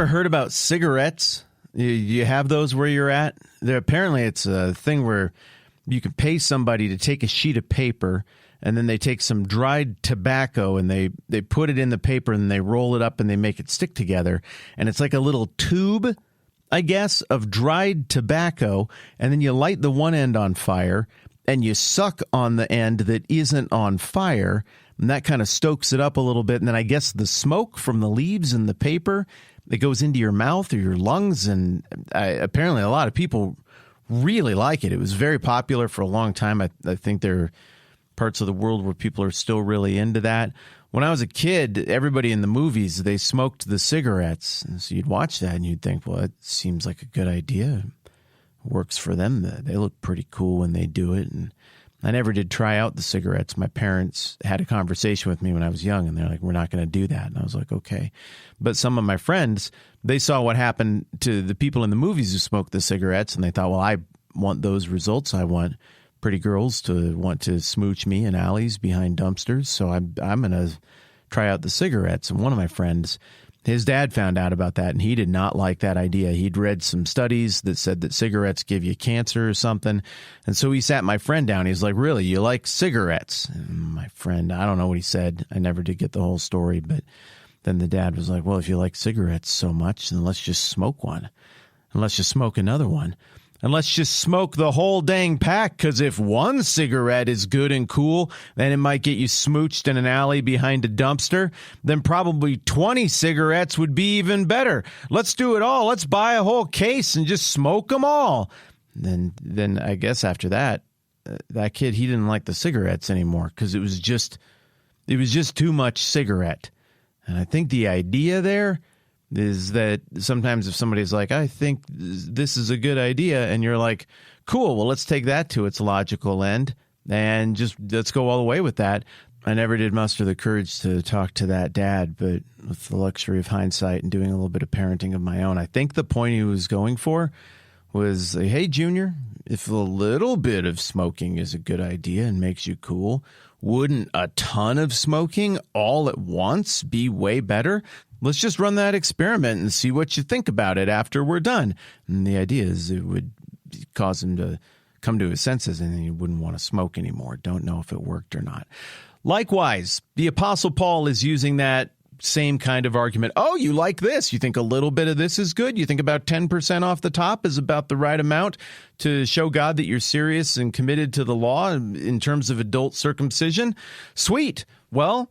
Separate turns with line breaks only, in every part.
ever heard about cigarettes? You have those where you're at? Apparently, it's a thing where you can pay somebody to take a sheet of paper, and then they take some dried tobacco, and they put it in the paper, and they roll it up, and they make it stick together. And it's like a little tube, I guess, of dried tobacco, and then you light the one end on fire, and you suck on the end that isn't on fire, and that kind of stokes it up a little bit. And then I guess the smoke from the leaves and the paper, it goes into your mouth or your lungs, and apparently a lot of people really like it. It was very popular for a long time. I think there are parts of the world where people are still really into that. When I was a kid, everybody in the movies, they smoked the cigarettes. And so you'd watch that and you'd think, well, it seems like a good idea. It works for them. They look pretty cool when they do it. And I never did try out the cigarettes. My parents had a conversation with me when I was young, and they're like, we're not going to do that. And I was like, okay. But some of my friends, they saw what happened to the people in the movies who smoked the cigarettes, and they thought, well, I want those results. I want pretty girls to want to smooch me in alleys behind dumpsters, so I'm going to try out the cigarettes. And one of my friends, his dad found out about that, and he did not like that idea. He'd read some studies that said that cigarettes give you cancer or something. And so he sat my friend down. He's like, really, you like cigarettes? And my friend, I don't know what he said. I never did get the whole story. But then the dad was like, well, if you like cigarettes so much, then let's just smoke one. And let's just smoke another one. And let's just smoke the whole dang pack, because if one cigarette is good and cool, then it might get you smooched in an alley behind a dumpster. Then probably 20 cigarettes would be even better. Let's do it all. Let's buy a whole case and just smoke them all. Then I guess after that, that kid, he didn't like the cigarettes anymore because it was just too much cigarette. And I think the idea there is that sometimes if somebody's like, I think this is a good idea, and you're like, cool, well, let's take that to its logical end and just let's go all the way with that. I never did muster the courage to talk to that dad, but with the luxury of hindsight and doing a little bit of parenting of my own, I think the point he was going for was, hey, Junior, if a little bit of smoking is a good idea and makes you cool, wouldn't a ton of smoking all at once be way better? Let's just run that experiment and see what you think about it after we're done. And the idea is it would cause him to come to his senses, and then he wouldn't want to smoke anymore. Don't know if it worked or not. Likewise, the Apostle Paul is using that same kind of argument. Oh, you like this? You think a little bit of this is good? You think about 10% off the top is about the right amount to show God that you're serious and committed to the law in terms of adult circumcision? Sweet. Well,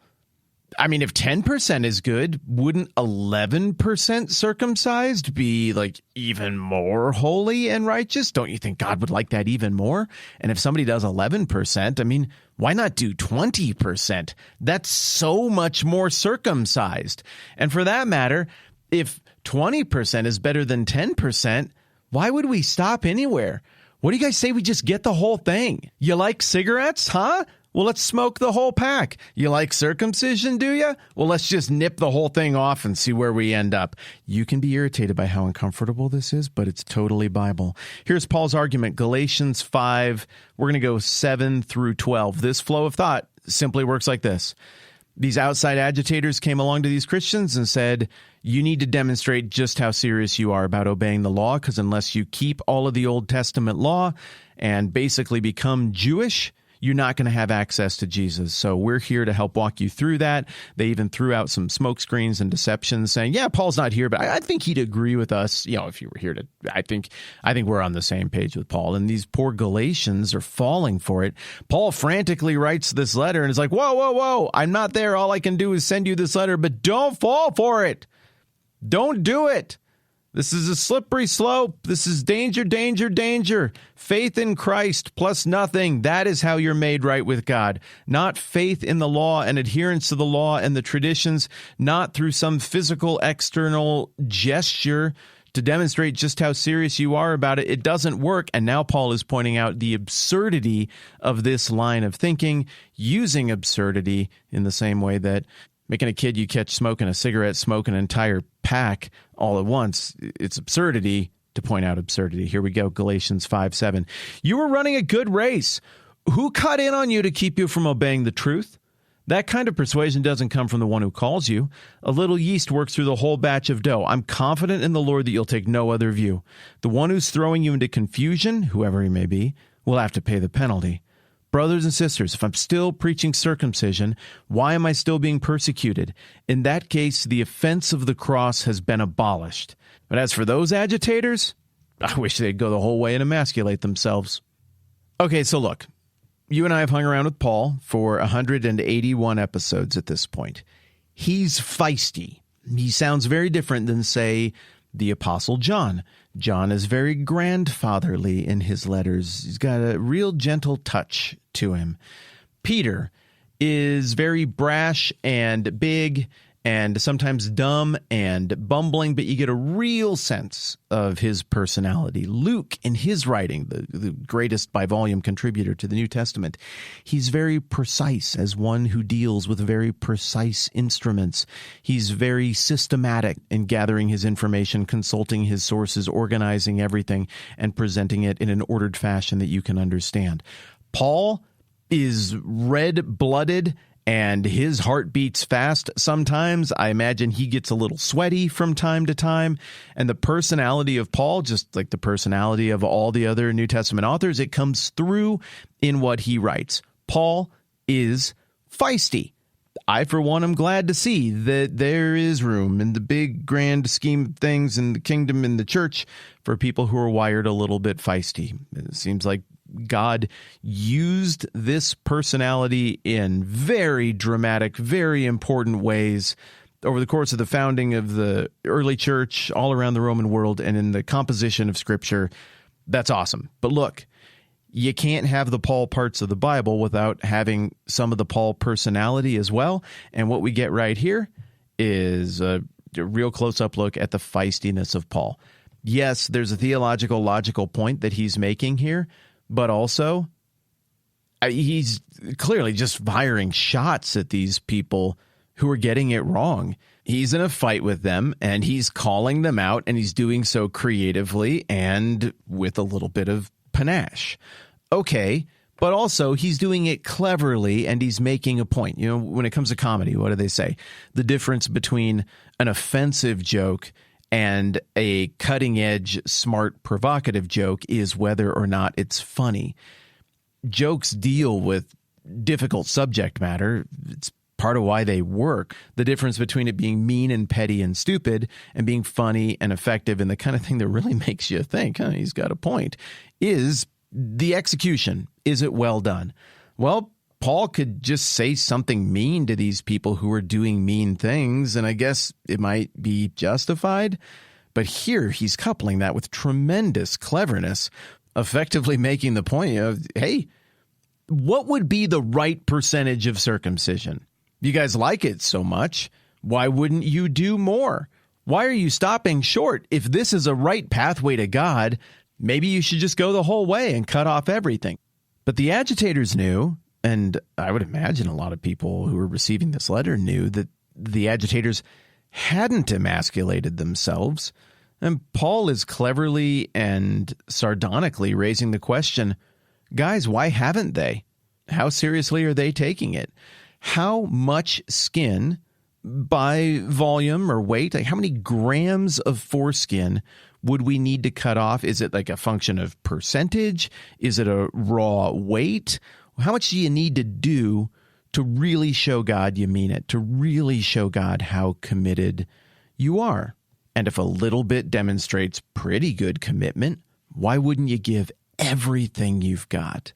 I mean, if 10% is good, wouldn't 11% circumcised be like even more holy and righteous? Don't you think God would like that even more? And if somebody does 11%, I mean, why not do 20%? That's so much more circumcised. And for that matter, if 20% is better than 10%, why would we stop anywhere? What do you guys say we just get the whole thing? You like cigarettes, huh? Well, let's smoke the whole pack. You like circumcision, do you? Well, let's just nip the whole thing off and see where we end up. You can be irritated by how uncomfortable this is, but it's totally Bible. Here's Paul's argument, Galatians 5. We're going to go 7 through 12. This flow of thought simply works like this. These outside agitators came along to these Christians and said, you need to demonstrate just how serious you are about obeying the law, because unless you keep all of the Old Testament law and basically become Jewish, you're not going to have access to Jesus. So we're here to help walk you through that. They even threw out some smoke screens and deceptions saying, yeah, Paul's not here, but I think he'd agree with us. You know, if you were here to, I think we're on the same page with Paul. And these poor Galatians are falling for it. Paul frantically writes this letter and is like, whoa, I'm not there. All I can do is send you this letter, but don't fall for it. Don't do it. This is a slippery slope. This is danger, danger, danger. Faith in Christ plus nothing. That is how you're made right with God. Not faith in the law and adherence to the law and the traditions, not through some physical external gesture to demonstrate just how serious you are about it. It doesn't work. And now Paul is pointing out the absurdity of this line of thinking, using absurdity in the same way that making a kid you catch smoking a cigarette, smoke an entire pack all at once. It's absurdity to point out absurdity. Here we go, Galatians 5:7. You were running a good race. Who cut in on you to keep you from obeying the truth? That kind of persuasion doesn't come from the one who calls you. A little yeast works through the whole batch of dough. I'm confident in the Lord that you'll take no other view. The one who's throwing you into confusion, whoever he may be, will have to pay the penalty. Brothers and sisters, if I'm still preaching circumcision, why am I still being persecuted? In that case, the offense of the cross has been abolished. But as for those agitators, I wish they'd go the whole way and emasculate themselves. Okay, so look, you and I have hung around with Paul for 181 episodes at this point. He's feisty. He sounds very different than, say, the Apostle John. John is very grandfatherly in his letters. He's got a real gentle touch to him. Peter is very brash and big and sometimes dumb and bumbling, but you get a real sense of his personality. Luke, in his writing, the greatest by volume contributor to the New Testament, he's very precise as one who deals with very precise instruments. He's very systematic in gathering his information, consulting his sources, organizing everything, and presenting it in an ordered fashion that you can understand. Paul is red-blooded, and his heart beats fast. Sometimes I imagine he gets a little sweaty from time to time. And the personality of Paul, just like the personality of all the other New Testament authors, it comes through in what he writes. Paul is feisty. I, for one, am glad to see that there is room in the big grand scheme of things in the kingdom and the church for people who are wired a little bit feisty. It seems like God used this personality in very dramatic, very important ways over the course of the founding of the early church all around the Roman world and in the composition of Scripture. That's awesome. But look, you can't have the Paul parts of the Bible without having some of the Paul personality as well. And what we get right here is a real close-up look at the feistiness of Paul. Yes, there's a theological, logical point that he's making here, but also he's clearly just firing shots at these people who are getting it wrong. He's in a fight with them, and he's calling them out, and he's doing so creatively and with a little bit of panache. Okay, but also he's doing it cleverly, and he's making a point. You know, when it comes to comedy, what do they say? The difference between an offensive joke and a cutting-edge, smart, provocative joke is whether or not it's funny. Jokes deal with difficult subject matter. It's part of why they work. The difference between it being mean and petty and stupid and being funny and effective and the kind of thing that really makes you think, he's got a point, is the execution. Is it well done? Well, Paul could just say something mean to these people who are doing mean things, and I guess it might be justified. But here he's coupling that with tremendous cleverness, effectively making the point of, hey, what would be the right percentage of circumcision? You guys like it so much. Why wouldn't you do more? Why are you stopping short? If this is a right pathway to God, maybe you should just go the whole way and cut off everything. But the agitators knew, and I would imagine a lot of people who were receiving this letter knew, that the agitators hadn't emasculated themselves. And Paul is cleverly and sardonically raising the question, guys, why haven't they? How seriously are they taking it? How much skin by volume or weight, like how many grams of foreskin would we need to cut off? Is it like a function of percentage? Is it a raw weight? How much do you need to do to really show God you mean it, to really show God how committed you are? And if a little bit demonstrates pretty good commitment, why wouldn't you give everything you've got?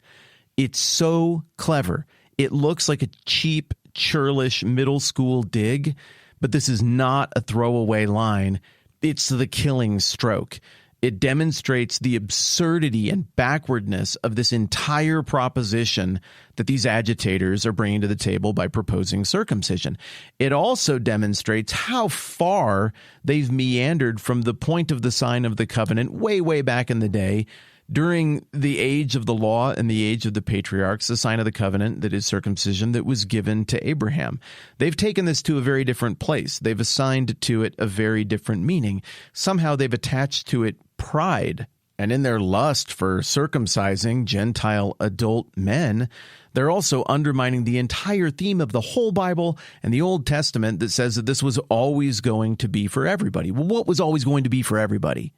It's so clever. It looks like a cheap, churlish middle school dig, but this is not a throwaway line. It's the killing stroke. It demonstrates the absurdity and backwardness of this entire proposition that these agitators are bringing to the table by proposing circumcision. It also demonstrates how far they've meandered from the point of the sign of the covenant way, way back in the day, during the age of the law and the age of the patriarchs, the sign of the covenant that is circumcision that was given to Abraham. They've taken this to a very different place. They've assigned to it a very different meaning. Somehow they've attached to it pride And in their lust for circumcising Gentile adult men, they're also undermining the entire theme of the whole Bible and the Old Testament that says that this was always going to be for everybody. Well, what was always going to be for everybody?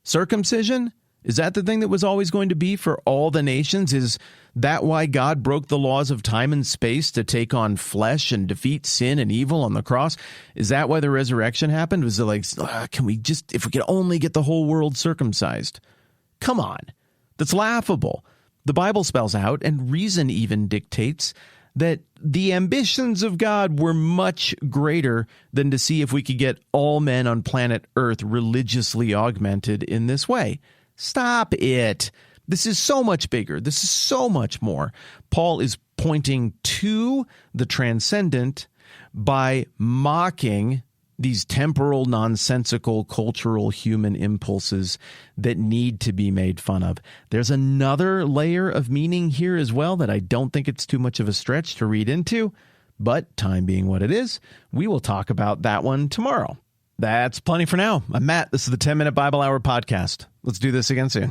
Circumcision? Is that the thing that was always going to be for all the nations? Is that why God broke the laws of time and space to take on flesh and defeat sin and evil on the cross? Is that why the resurrection happened? Was it like, can we just, if we could only get the whole world circumcised? Come on. That's laughable. The Bible spells out, and reason even dictates, that the ambitions of God were much greater than to see if we could get all men on planet Earth religiously augmented in this way. Stop it. This is so much bigger. This is so much more. Paul is pointing to the transcendent by mocking these temporal, nonsensical, cultural, human impulses that need to be made fun of. There's another layer of meaning here as well that I don't think it's too much of a stretch to read into, but time being what it is, we will talk about that one tomorrow. That's plenty for now. I'm Matt. This is the 10-Minute Bible Hour Podcast. Let's do this again soon.